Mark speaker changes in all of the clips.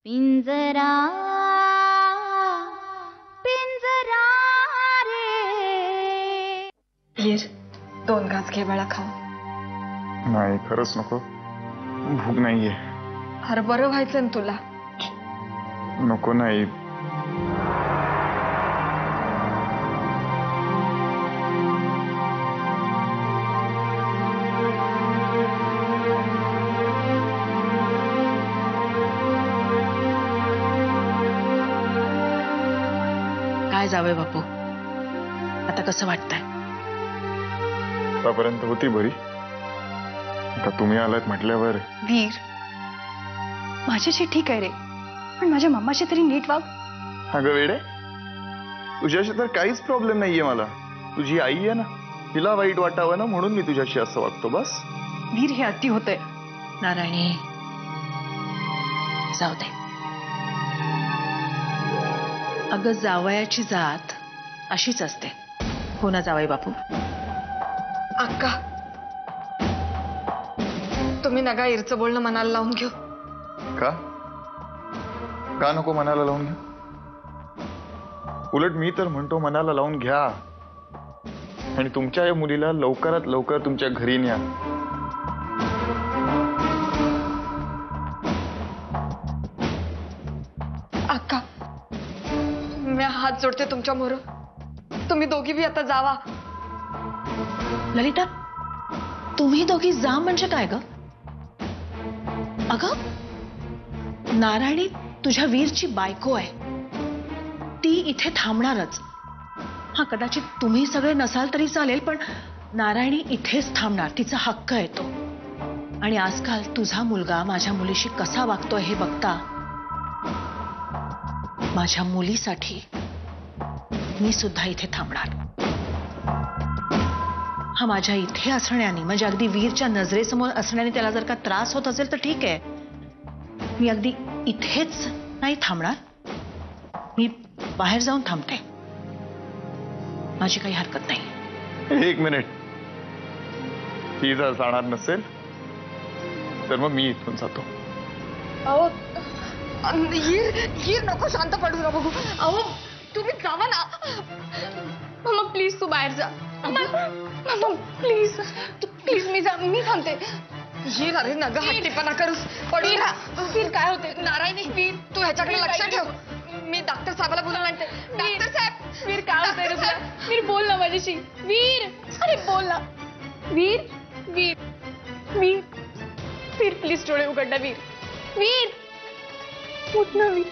Speaker 1: पिंजरा पिंजरा रे.
Speaker 2: हीर 2 घास घे बाळा खाऊ.
Speaker 3: नाही खरंच नको, भूक नाहीये.
Speaker 2: अरे बरं व्हायचं ना तुला.
Speaker 3: नको नाही.
Speaker 4: काय जावंय बापू, आता कसं वाटतंय?
Speaker 3: आतापर्यंत होती बरी, आता तुम्ही आलात म्हटल्यावर.
Speaker 2: वीर माझ्याशी ठीक आहे रे, पण माझ्या मम्माशी तरी नीट वाग.
Speaker 3: अगं वेडे, तुझ्याशी तर काहीच प्रॉब्लेम नाहीये मला. तुझी आई आहे ना, तिला वाईट वाटावं ना म्हणून मी तुझ्याशी असं वागतो बस.
Speaker 2: वीर हे अति होतंय.
Speaker 4: नारायणी जाऊ दे. अगं जावयाची जात अशीच असते, हो ना जावई बापू?
Speaker 2: अक्का तुम्ही नका ईरचं बोलणं मनाला लावून घेऊ.
Speaker 3: का का नको मनाला लावून घ्या? उलट मी तर म्हणतो मनाला लावून घ्या आणि तुमच्या या मुलीला लवकरात लवकर तुमच्या घरी न्या.
Speaker 2: अक्का मी हात जोडते तुमच्या मोर, तुम्ही दोघी बी आता जावा.
Speaker 4: ललिता, तुम्ही दोघी जा म्हणजे काय ग? अगं नारायणी तुझ्या वीरची बायको आहे, ती इथे थांबणारच. हा कदाचित तुम्ही सगळे नसाल तरी चालेल, पण नारायणी इथेच थांबणार, तिचा हक्क आहे तो. आणि आजकाल तुझा मुलगा माझ्या मुलीशी कसा वागतोय हे बघता, माझ्या मुलीसाठी मी सुद्धा इथे थांबणार. हा माझ्या इथे असण्याने, म्हणजे अगदी वीरच्या नजरेसमोर असण्याने त्याला जर का त्रास होत असेल तर ठीक आहे, मी अगदी इथेच नाही थांबणार, मी बाहेर जाऊन थांबते. माझी काही हरकत नाही.
Speaker 3: एक मिनिट, ती जर जाणार नसेल तर मग मी इथून जातो.
Speaker 2: अहो हीर नको, शांत पडू ना बघू. अहो तुम्ही जावा ना. मम्मा प्लीज तू बाहेर जा. मम्मा प्लीज प्लीज मी थांबते. हीर अरे नग हट्टीपणा करूस, पडू ना. वीर काय होते? नारायणी वीर तू ह्याच्याकडे लक्ष ठेव, मी डॉक्टर साहेबाला बोलून आणते. डॉक्टर साहेब वीर काय होतंय रे तुला? वीर बोल ना माझ्याशी. वीर अरे बोल ना. वीर वीर वीर वीर प्लीज डोळे उघड ना. वीर वीर उठ ना वीर.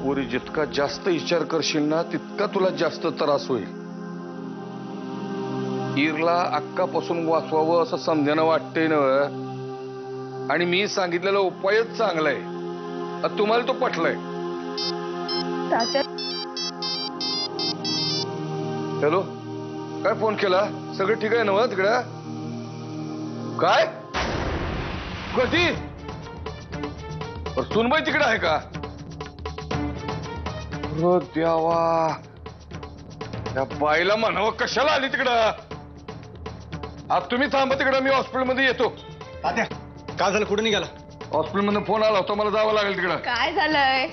Speaker 5: पोरी, जितका जास्त विचार करशील ना तितका तुला जास्त त्रास होईल. ईरला अक्कापासून वाचवावं असं समजायला वाटतंय ना, आणि मी सांगितलेला उपायच चांगला आहे. तुम्हाला तो पटलाय? हॅलो, काय फोन केला? सगळं ठीक आहे ना तिकडं? काय कधी सुनबाई तिकडे आहे का? देवा, या बाईला म्हणावं कशाला आली तिकडं. आज तुम्ही थांबा तिकडं, मी हॉस्पिटलमध्ये येतो.
Speaker 6: काय झालं, कुठे निघाला?
Speaker 5: हॉस्पिटलमध्ये फोन आला होता, मला जावं लागेल तिकडं.
Speaker 2: काय झालंय?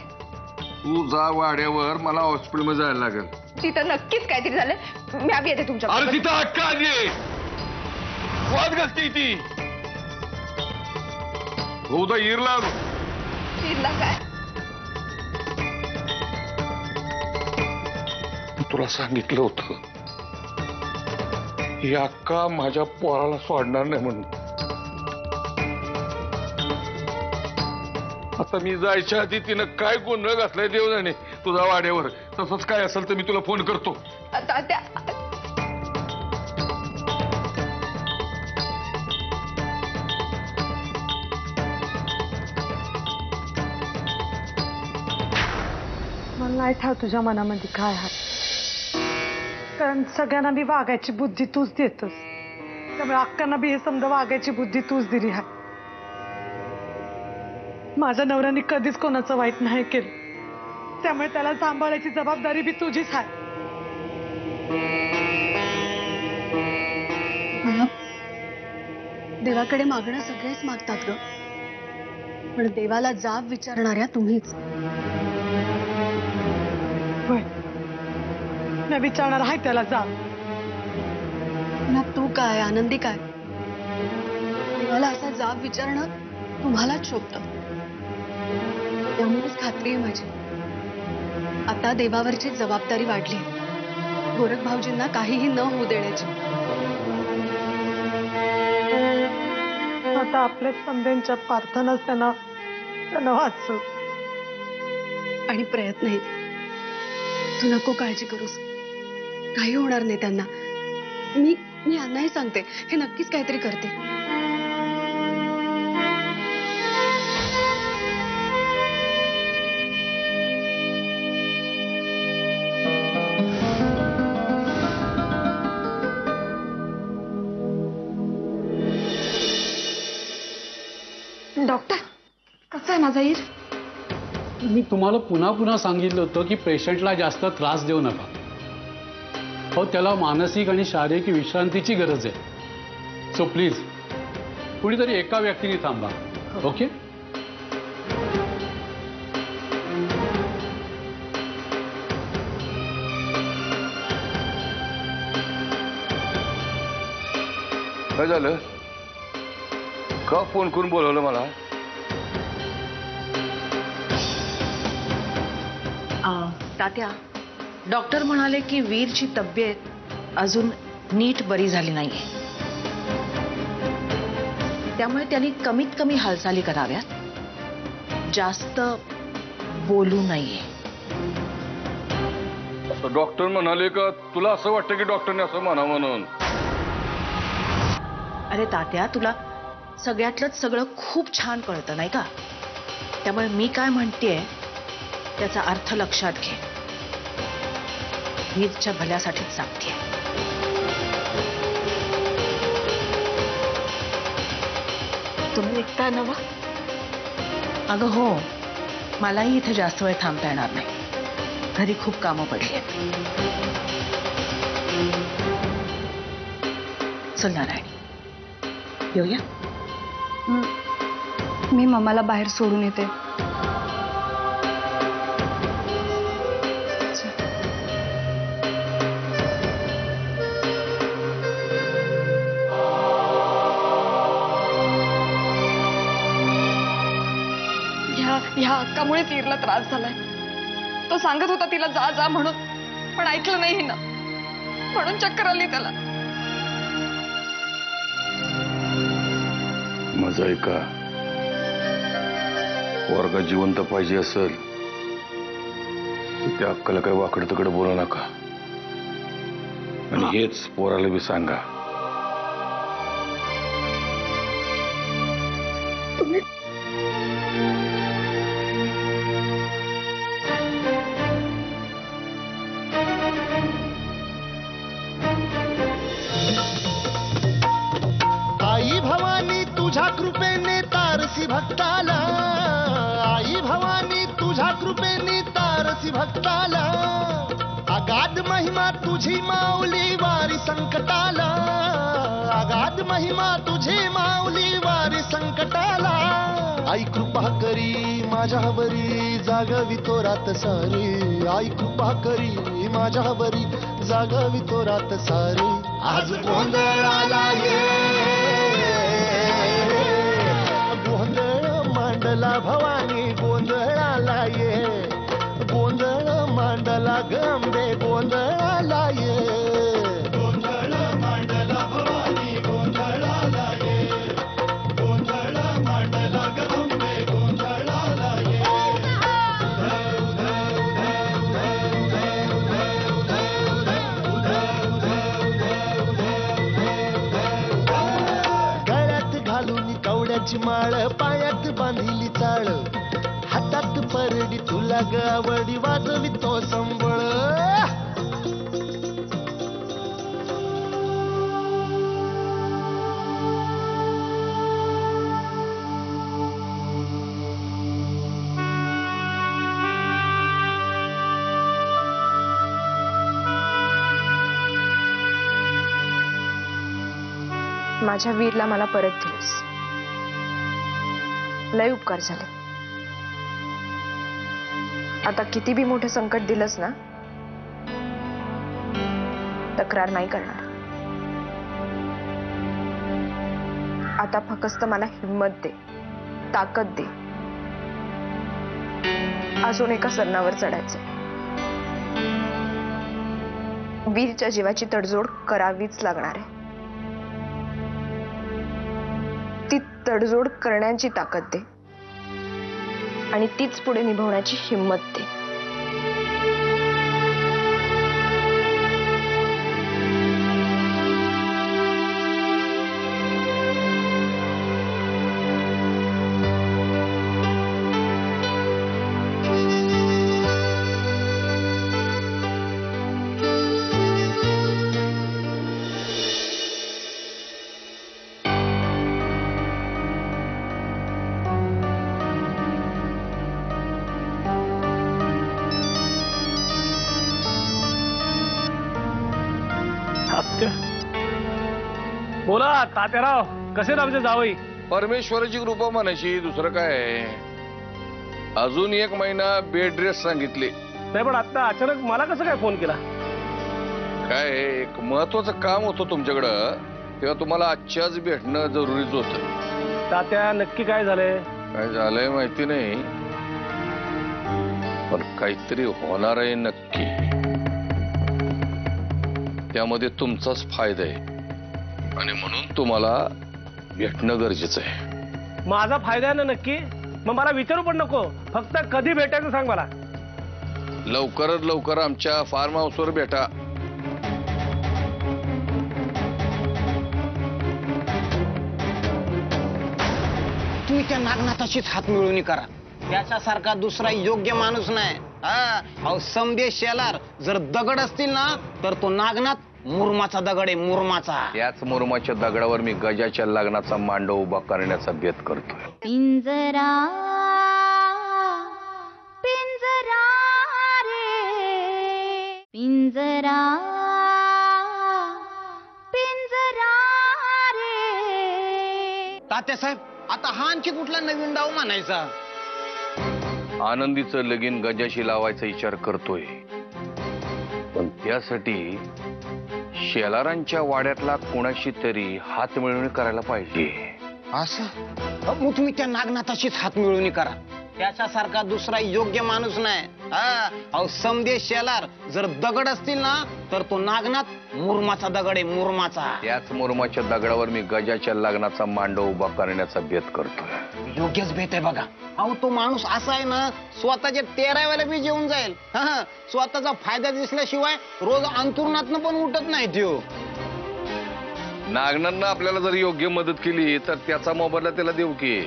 Speaker 5: तू जा वाड्यावर, मला हॉस्पिटलमध्ये जायला लागेल.
Speaker 2: तिथं नक्कीच काहीतरी झालंय, मी आधी येते तुमच्या.
Speaker 5: अरे तिथं अक्का आली, वाद घालते ती. उद्या ईरला
Speaker 2: काय
Speaker 5: तुला सांगितलं होतं, ही अक्का माझ्या पोराला सोडणार नाही म्हणून. आता मी जायच्या आधी तिनं काय गोंधळ घातलाय देव जाणे तुझ्या वाड्यावर. तसंच काय असेल तर मी तुला फोन करतो.
Speaker 2: मला नाही ठाव तुझ्या मनामध्ये काय आहे.
Speaker 7: कारण सगळ्यांना मी वागायची बुद्धी तूच देतोस, त्यामुळे अक्कांना बी हे समजा वागायची बुद्धी तूच दिली आहे. माझ्या नवऱ्याने कधीच कोणाचं वाईट नाही केलं, त्यामुळे त्याला सांभाळायची जबाबदारी बी तुझीच आहे.
Speaker 2: मला देवाकडे मागणं सगळेच मागतात ग, पण देवाला जाब विचारणाऱ्या तुम्हीच.
Speaker 7: होय, मी विचारणार आहे त्याला जा.
Speaker 2: मला तू काय आनंदी काय, देवाला असा जाब विचारणं तुम्हालाच शोभतं. त्यामुळेच खात्री आहे माझी, आता देवावरची जबाबदारी वाढली, गोरख भाऊजींना काहीही न होऊ देण्याची.
Speaker 7: आता आपल्या समध्यांच्या प्रार्थनाच त्यांना वाचू.
Speaker 2: आणि प्रयत्नही. तू नको काळजी करूस, काही होणार नाही त्यांना. मी यांनाही सांगते, हे नक्कीच काहीतरी करते.
Speaker 7: डॉक्टर, कसं आहे माझा ईर?
Speaker 8: मी तुम्हाला पुन्हा पुन्हा सांगितलं होतं की पेशंटला जास्त त्रास देऊ नका. हो, त्याला मानसिक आणि शारीरिक विश्रांतीची गरज आहे. सो प्लीज कुणीतरी एका व्यक्तीने थांबा. ओके?
Speaker 5: काय झालं? का फोन करून बोलवलं मला?
Speaker 4: तात्या, डॉक्टर म्हणाले की वीरची तब्येत अजून नीट बरी झाली नाहीये, त्यामुळे त्यांनी कमीत कमी हालचाली कराव्यात, जास्त बोलू नये.
Speaker 5: डॉक्टर म्हणाले का? तुला असं वाटतं की डॉक्टरने असं म्हणा म्हणून?
Speaker 4: अरे तात्या, तुला सगळ्यातलंच सगळं खूप छान कळतं नाही का? त्यामुळे मी काय म्हणतेय त्याचा अर्थ लक्षात घे. वीरच्या भल्यासाठीच सांगतेय.
Speaker 7: तुम्ही निघताय ना वा?
Speaker 4: अगं हो, मलाही इथे जास्त वेळ थांबता येणार नाही. घरी खूप कामं पडली आहेत. चल नारायणी, येऊया.
Speaker 2: मी मम्माला बाहेर सोडून येते. ह्या अक्कामुळे तीरला त्रास झालाय. तो सांगत होता तिला जा जा म्हणून, पण ऐकलं नाही हिनं, म्हणून चक्कर आली त्याला.
Speaker 5: माझा ऐका, वर्ग जिवंत पाहिजे असेल त्या अक्काला काय वाकड तिकडे बोलू नका, आणि हेच पोराला बी सांगा.
Speaker 9: आई भवानी तुझ्या कृपेने तारसी भक्ताला, आई भवानी तुझ्या कृपेने तारसी भक्ताला, अगाध महिमा तुझी माऊली वारी संकटाला, अगाध महिमा तुझी माऊली वारी संकटाला. आई कृपा करी माझ्यावरी जागवी तो रात सारी, आई कृपा करी माझ्यावरी जागवी तो रात सारी. आज गोंधळाला ये, गोंधळ मांडला भवानी गोंधळाला ये, गोंधळ मांडला गंबे गोंधळाला ये, गोंधळ मांडला भवानी गोंधळाला ये, गोंधळ मांडला गंबे गोंधळाला ये. गळ्यात घालून कवड्याची माळ, पायात बांधिली चाळ, हातात परडी तुला गावडी वाजवी तो संबळ.
Speaker 2: माझ्या वीरला मला परत दिलीस. लय उपकार झाले. आता किती बी मोठं संकट दिलंस ना, तक्रार नाही करणार. आता फक्त मला हिम्मत दे, ताकद दे. अजून एका सरणावर चढायचंय. वीरच्या जीवाची तडजोड करावीच लागणार आहे. ती तडजोड करण्याची ताकद दे आणि तीच पुढे निभवण्याची हिम्मत दे.
Speaker 6: बोला तात्याराव, कसे आमचे जावई?
Speaker 5: परमेश्वराची कृपा म्हणायची, दुसरं काय. अजून 1 महिना बेड रेस्ट सांगितले.
Speaker 6: नाही पण आता अचानक मला कसं काय फोन केला?
Speaker 5: काय एक महत्वाचं काम होतं तुमच्याकडं, तेव्हा तुम्हाला आजच्याच भेटणं जरुरीच होतं.
Speaker 6: तात्या नक्की काय झालंय?
Speaker 5: काय झालंय माहिती नाही, पण काहीतरी होणार आहे नक्की. त्यामध्ये तुमचाच फायदा आहे आणि म्हणून तुम्हाला भेटणं गरजेचं आहे.
Speaker 6: माझा फायदा आहे ना नक्की? मग मला विचारू पण नको, फक्त कधी भेटायचं सांग मला.
Speaker 5: लवकरात लवकर आमच्या फार्म हाऊसवर भेटा.
Speaker 10: तुम्ही त्या नागनाथाशीच हात मिळवणी करा. त्याच्यासारखा दुसरा योग्य माणूस नाही. अहो समदे शेलार जर दगड असतील ना, तर तो नागनाथ मुरमाचा दगड आहे, मुरमाचा.
Speaker 5: याच मुरमाच्या दगडावर मी गजाच्या लग्नाचा मांडव उभा करण्याचा बेत करतोय.
Speaker 1: पिंजरा पिंजरा रे पिंजरा पिंजरा रे.
Speaker 10: तात्यासाहेब, आता हा आणखी कुठला नवीन डाव म्हणायचा?
Speaker 5: आनंदीचं लगीन गजाशी लावायचा विचार करतोय, पण त्यासाठी शेलारांच्या वाड्यातला कोणाशी तरी हात मिळवणी करायला पाहिजे.
Speaker 10: असं मग तुम्ही त्या नागनाथाशीच हात मिळवणी करा. त्याच्यासारखा दुसरा योग्य माणूस नाही. अहो समदे शेलार जर दगड असतील ना, तर तो नागनाथ मुरमाचा दगड आहे, मुरमाचा.
Speaker 5: याच मुरमाच्या दगडावर मी गजाच्या लग्नाचा मांडव उभा करण्याचा बेत करतोय.
Speaker 10: योग्यच बेत आहे बघा. अहो तो माणूस असा आहे ना, स्वतःच्या 13 वेळेला बी जेवून जाईल. स्वतःचा फायदा दिसल्याशिवाय रोज अंतुरणातनं पण उठत नाही त्यो.
Speaker 5: नागनांना आपल्याला जर योग्य मदत केली तर त्याचा मोबदला त्याला देऊ की.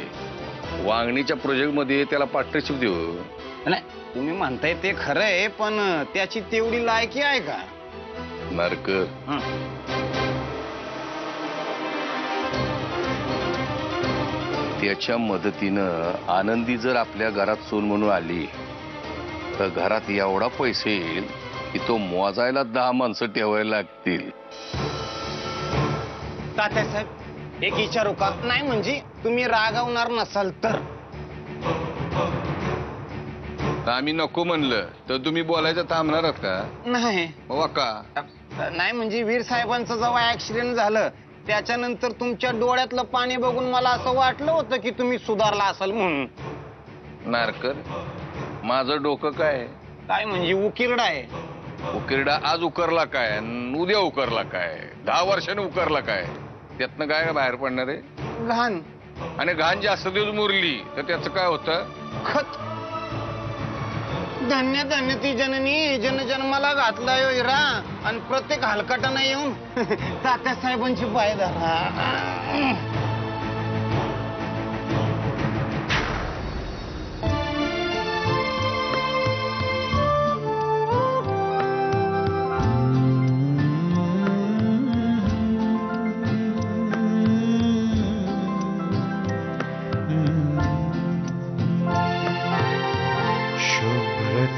Speaker 5: वांगणीच्या प्रोजेक्ट मध्ये त्याला पार्टनरशिप देऊ.
Speaker 10: नाही तुम्ही म्हणताय ते खरं आहे, पण त्याची तेवढी लायकी आहे का?
Speaker 5: नरक त्याच्या मदतीनं आनंदी जर आपल्या घरात सून म्हणून आली तर घरात एवढा पैसे येईल की तो मोजायला 10 माणसं ठेवायला लागतील.
Speaker 10: तात्यासाहेब एक विचारू का? नाही म्हणजे तुम्ही रागावणार नसाल तर.
Speaker 5: आम्ही नको म्हणलं तर तुम्ही बोलायचं थांबणार आहात का?
Speaker 10: नाही
Speaker 5: हो का?
Speaker 10: नाही म्हणजे वीर साहेबांचं जेव्हा ऍक्सिडेंट झालं त्याच्यानंतर तुमच्या डोळ्यातलं पाणी बघून मला असं वाटलं होतं की तुम्ही सुधारला असाल म्हणून.
Speaker 5: नारकर, माझं डोकं काय
Speaker 10: म्हणजे उकिरडा आहे.
Speaker 5: उकिरडा आज उकरला काय, उद्या उकरला काय, 10 वर्षांनी उकरला काय, त्यातनं काय बाहेर पडणार आहे?
Speaker 10: घाण.
Speaker 5: आणि घाण जास्त दिवस मुरली तर त्याचं काय होतं?
Speaker 10: खत. धन्य धन्य ती जननी जनजन्माला घातला योरा आणि प्रत्येक हलकटानं येऊन तात्यासाहेबांची पाय धरा.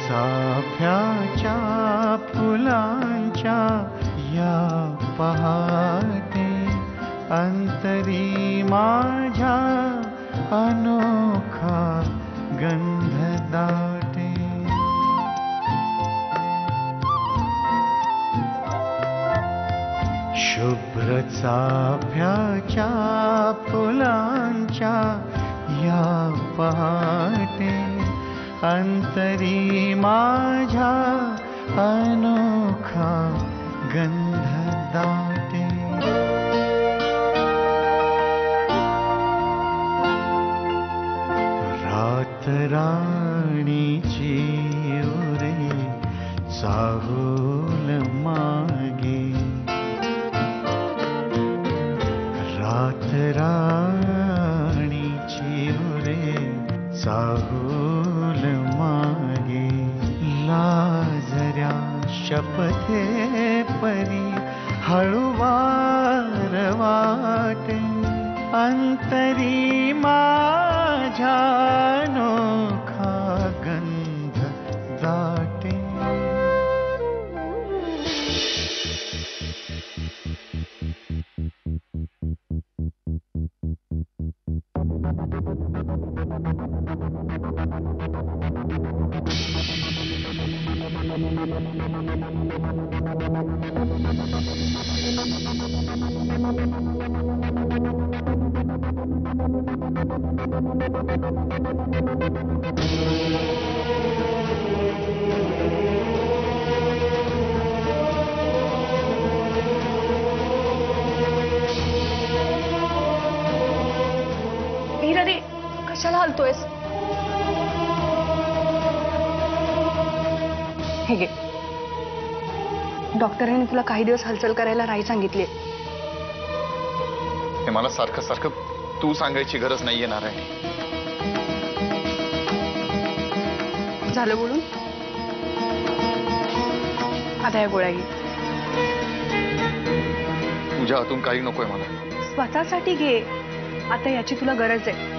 Speaker 9: चाफ्याच्या फुलांच्या या पहाटे अंतरी माझ्या अनोखा गंध दाटे शुभ्र चाफ्याच्या फुलांच्या या पहाटे अंतरी माझ्या अनोखा गंध दाटे रात राणीची उरे चाहूल मागे रात राणीची उरे चाहूल मागे लाजऱ्या शपथे परी हळुवार वाटे अंतरी माझ्या अनोखा गंध दाटे
Speaker 2: वीर, अरे कशाला हलतोयस? हे घे, डॉक्टरांनी तुला काही दिवस हालचाल करायला नाही सांगितली.
Speaker 3: हे मला सारखं सारखं तू सांगायची गरज नाहीये नारायणी.
Speaker 2: झालं बोलून? आता या गोळ्या घे.
Speaker 3: तुझ्या हातून काही नकोय मला.
Speaker 2: स्वतःसाठी घे, आता याची तुला गरज आहे.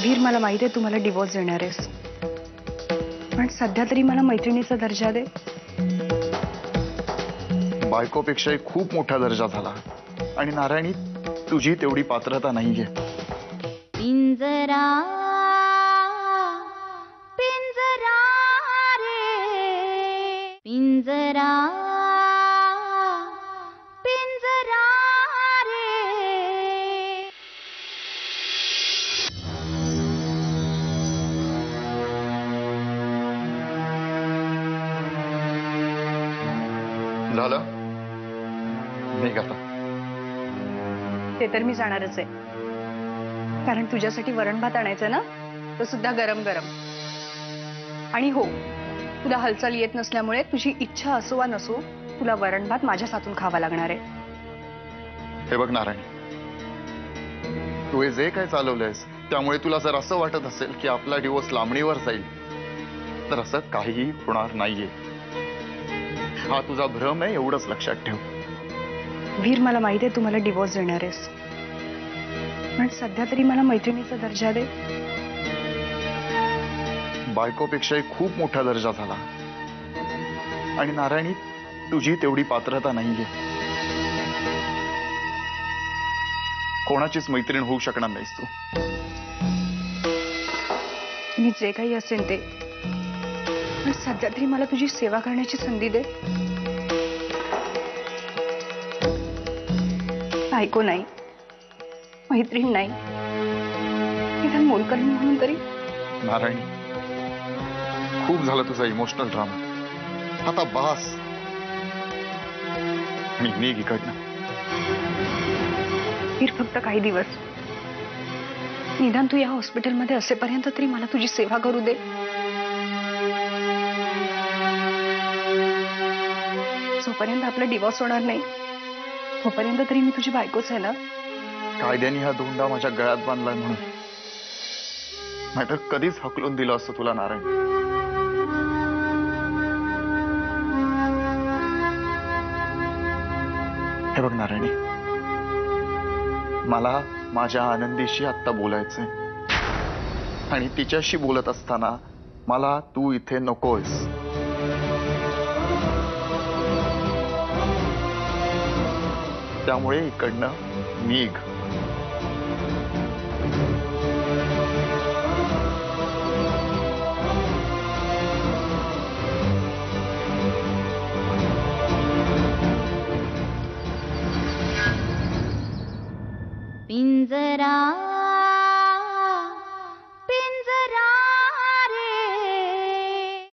Speaker 2: वीर, मला माहिती आहे तू मला डिवोर्स देणार आहेस, पण सध्या तरी मला मैत्रिणीचा दर्जा दे.
Speaker 3: बायकोपेक्षाही खूप मोठा दर्जा झाला आणि नारायणी तुझी तेवढी पात्रता नाहीये.
Speaker 1: पिंजरा पिंजरा रे पिंजरा पिंजरा रे.
Speaker 3: झालं निघ आता.
Speaker 2: ते तर मी जाणारच आहे, कारण तुझ्यासाठी वरण भात आणायचं ना, तो सुद्धा गरम गरम. आणि हो, तुला हालचाल येत नसल्यामुळे तुझी इच्छा असो वा नसो, तुला वरण भात माझ्याच हातून खावा लागणार आहे.
Speaker 3: हे बघ नारायणी, तू हे जे काय चालवलंयस त्यामुळे तुला जर असं वाटत असेल की आपला डिवोर्स लांबणीवर जाईल, तर असं काहीही होणार नाहीये. हा तुझा भ्रम आहे, एवढंच लक्षात ठेव.
Speaker 2: वीर, मला माहिती आहे तू मला डिवोर्स देणार आहेस, पण सध्या तरी मला मैत्रिणीचा दर्जा दे.
Speaker 3: बायकोपेक्षाही खूप मोठा दर्जा झाला आणि नारायणी तुझी तेवढी पात्रता नाहीये. कोणाचीच मैत्रीण होऊ शकणार नाहीस तू.
Speaker 2: मी जे काही असेल ते, पण सध्या तरी मला तुझी सेवा करण्याची संधी दे. बायको नाही, मैत्रीण नाही, निदान मोलकरीण म्हणून तरी.
Speaker 3: नारायणी, खूप झालं तुझा इमोशनल ड्रामा. आता बास आणि निघ इकडनं.
Speaker 2: वीर, फक्त काही दिवस निदान तू या हॉस्पिटलमध्ये असेपर्यंत तरी मला तुझी सेवा करू दे. जोपर्यंत आपला डिवोर्स होणार नाही तोपर्यंत तरी मी तुझी बायकोच आहे ना.
Speaker 3: कायद्याने हा धोंडा माझ्या गळ्यात बांधलाय म्हणून, नाहीतर कधीच हकलून दिलं असतं तुला नारायण. हे बघ नारायणी, मला माझ्या आनंदीशी आत्ता बोलायचंय आणि तिच्याशी बोलत असताना मला तू इथे नकोयस. त्यामुळे इकडनं निघ.